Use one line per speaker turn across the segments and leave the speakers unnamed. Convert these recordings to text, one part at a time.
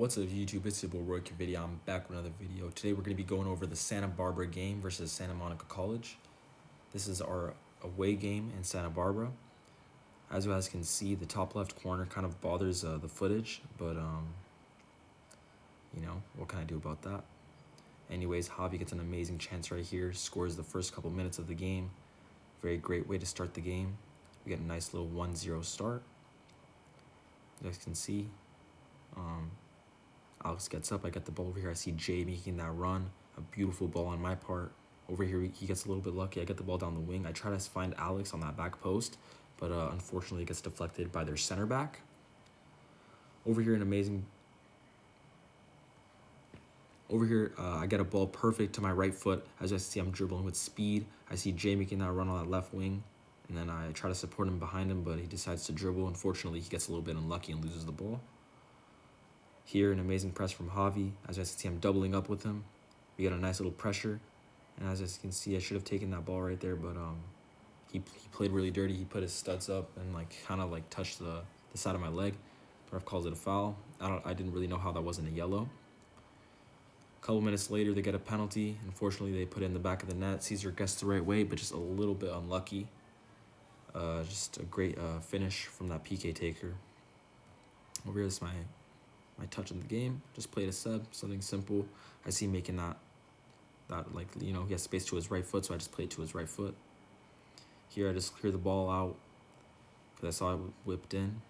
What's up YouTube, it's your boy Roey Kivity. I'm back with another video. Today we're going to be going over the Santa Barbara game versus Santa Monica College. This is our away game in Santa Barbara. As you guys can see, the top left corner kind of bothers the footage, but you know, what can I do about that? Anyways, Javi gets an amazing chance right here, scores the first couple minutes of the game. Very great way to start the game. We get a nice little 1-0 start. You guys can see. Alex gets up, I get the ball over here, I see Jay making that run, a beautiful ball on my part. Over here, he gets a little bit lucky, I get the ball down the wing. I try to find Alex on that back post, but unfortunately it gets deflected by their center back. Over here, I get a ball perfect to my right foot. As you see, I'm dribbling with speed. I see Jay making that run on that left wing, and then I try to support him behind him, but he decides to dribble. Unfortunately, he gets a little bit unlucky and loses the ball. Here, an amazing press from Javi. As you guys can see, I'm doubling up with him. We get a nice little pressure. And as you guys can see, I should have taken that ball right there, but he played really dirty. He put his studs up and kind of touched the side of my leg. The ref calls it a foul. I didn't really know how that wasn't a yellow. A couple minutes later, they get a penalty. Unfortunately, they put it in the back of the net. Caesar gets the right way, but just a little bit unlucky. Just a great finish from that PK taker. Over here is my touch in the game. Just played a sub, something simple. I see him making that he has space to his right foot, so I just played to his right foot. Here I just clear the ball out because I saw it whipped in.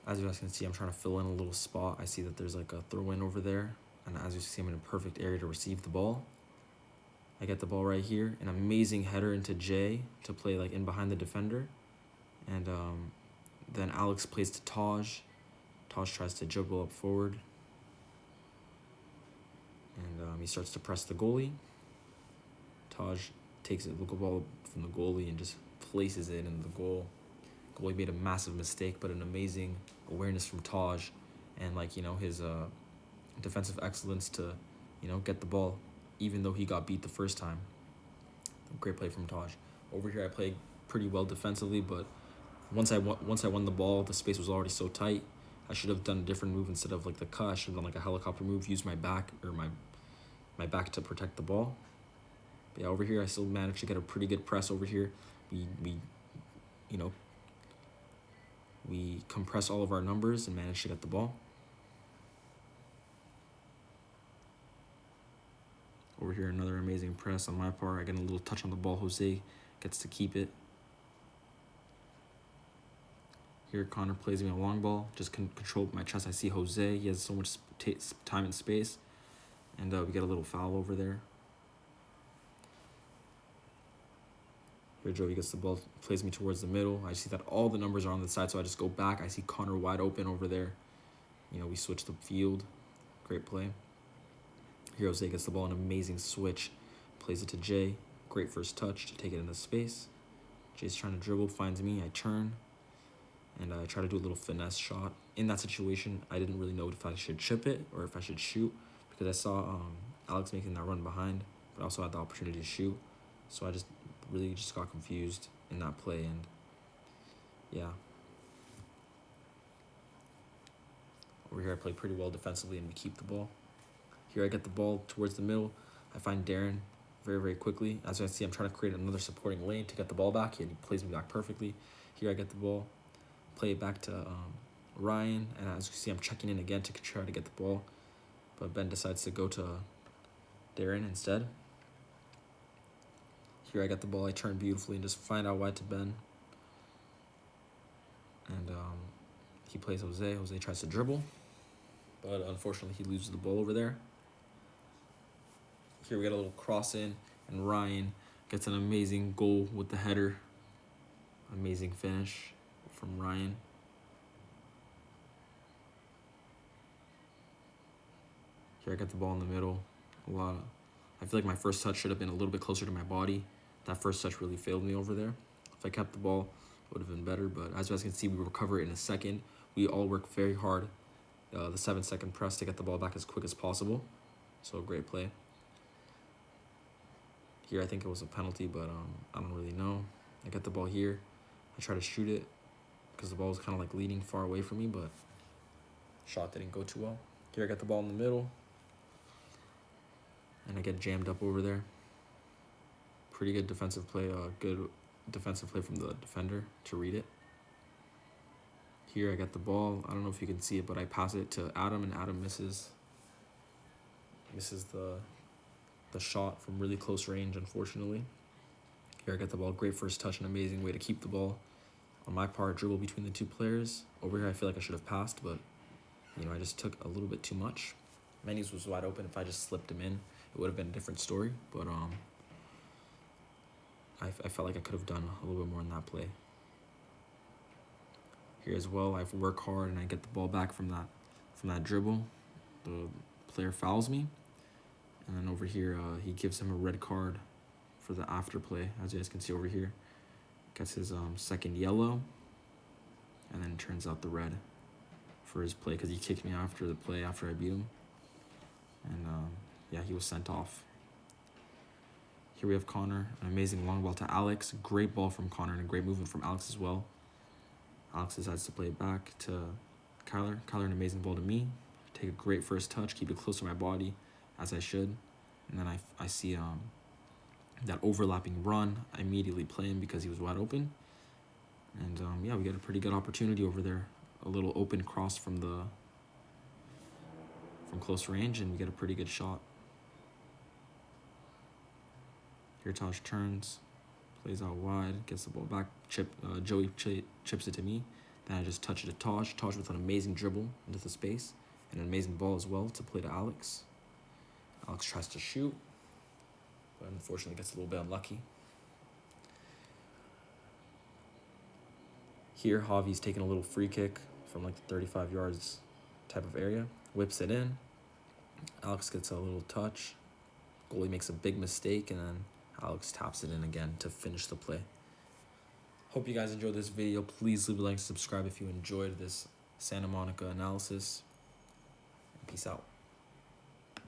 As you guys can see, I'm trying to fill in a little spot. I see that there's like a throw in over there, and as you see, I'm in a perfect area to receive the ball. I get the ball right here, an amazing header into Jay to play in behind the defender. And then Alex plays to Taj. Taj tries to dribble up forward. And he starts to press the goalie. Taj takes a look ball from the goalie and just places it in the goal. Goalie made a massive mistake, but an amazing awareness from Taj. And his defensive excellence to, get the ball, even though he got beat the first time. Great play from Taj. Over here I played pretty well defensively, but once I won the ball, the space was already so tight. I should have done a different move instead of the cut. I should have done a helicopter move, used my back or my back to protect the ball. But yeah, over here I still managed to get a pretty good press over here. We compress all of our numbers and managed to get the ball. Over here, another amazing press on my part. I get a little touch on the ball. Jose gets to keep it. Here, Connor plays me a long ball. Just control my chest. I see Jose. He has so much time and space. And we get a little foul over there. Here, Joey gets the ball, plays me towards the middle. I see that all the numbers are on the side, so I just go back. I see Connor wide open over there. We switch the field. Great play. Here, Jose gets the ball, an amazing switch. Plays it to Jay. Great first touch to take it into space. Jay's trying to dribble, finds me. I turn. And I try to do a little finesse shot. In that situation, I didn't really know if I should chip it or if I should shoot, because I saw Alex making that run behind, but I also had the opportunity to shoot. So I just got confused in that play, and yeah. Over here I play pretty well defensively and we keep the ball. Here I get the ball towards the middle. I find Darren very, very quickly. As you can see, I'm trying to create another supporting lane to get the ball back, and he plays me back perfectly. Here I get the ball. Play it back to Ryan, and as you can see, I'm checking in again to try to get the ball, but Ben decides to go to Darren instead. Here I get the ball, I turn beautifully and just find out wide to Ben, and he plays Jose. Jose tries to dribble, but unfortunately he loses the ball over there. Here we get a little cross in, and Ryan gets an amazing goal with the header. Amazing finish from Ryan. Here I get the ball in the middle. I feel like my first touch should have been a little bit closer to my body. That first touch really failed me over there. If I kept the ball, it would have been better, but as you guys can see, we recover it in a second. We all work very hard. The 7-second press to get the ball back as quick as possible. So great play. Here I think it was a penalty, but I don't really know. I get the ball here. I try to shoot it. because the ball was kind of like leaning far away from me, but shot didn't go too well. Here I got the ball in the middle, and I get jammed up over there. Pretty good defensive play, good defensive play from the defender to read it. Here I got the ball. I don't know if you can see it, but I pass it to Adam, and Adam misses the shot from really close range, unfortunately. Here I got the ball. Great first touch, an amazing way to keep the ball. On my part, dribble between the two players. Over here, I feel like I should have passed, but I just took a little bit too much. Mendes was wide open. If I just slipped him in, it would have been a different story. But I felt like I could have done a little bit more in that play. Here as well, I work hard and I get the ball back from that dribble. The player fouls me, and then over here, he gives him a red card for the after play, as you guys can see over here. Gets his second yellow, and then turns out the red for his play because he kicked me after the play after I beat him. And yeah, he was sent off. Here we have Connor, an amazing long ball to Alex. Great ball from Connor and a great movement from Alex as well. Alex decides to play it back to Kyler. Kyler, an amazing ball to me. Take a great first touch, keep it close to my body, as I should. And then I see that overlapping run. I immediately play him because he was wide open. And yeah, we get a pretty good opportunity over there. A little open cross from close range, and we get a pretty good shot. Here Taj turns, plays out wide, gets the ball back. Joey chips it to me. Then I just touch it to Taj. Taj with an amazing dribble into the space, and an amazing ball as well to play to Alex. Alex tries to shoot, but unfortunately gets a little bit unlucky. Here, Javi's taking a little free kick from like the 35 yards type of area, whips it in. Alex gets a little touch. Goalie makes a big mistake, and then Alex taps it in again to finish the play. Hope you guys enjoyed this video. Please leave a like and subscribe if you enjoyed this Santa Monica analysis. Peace out.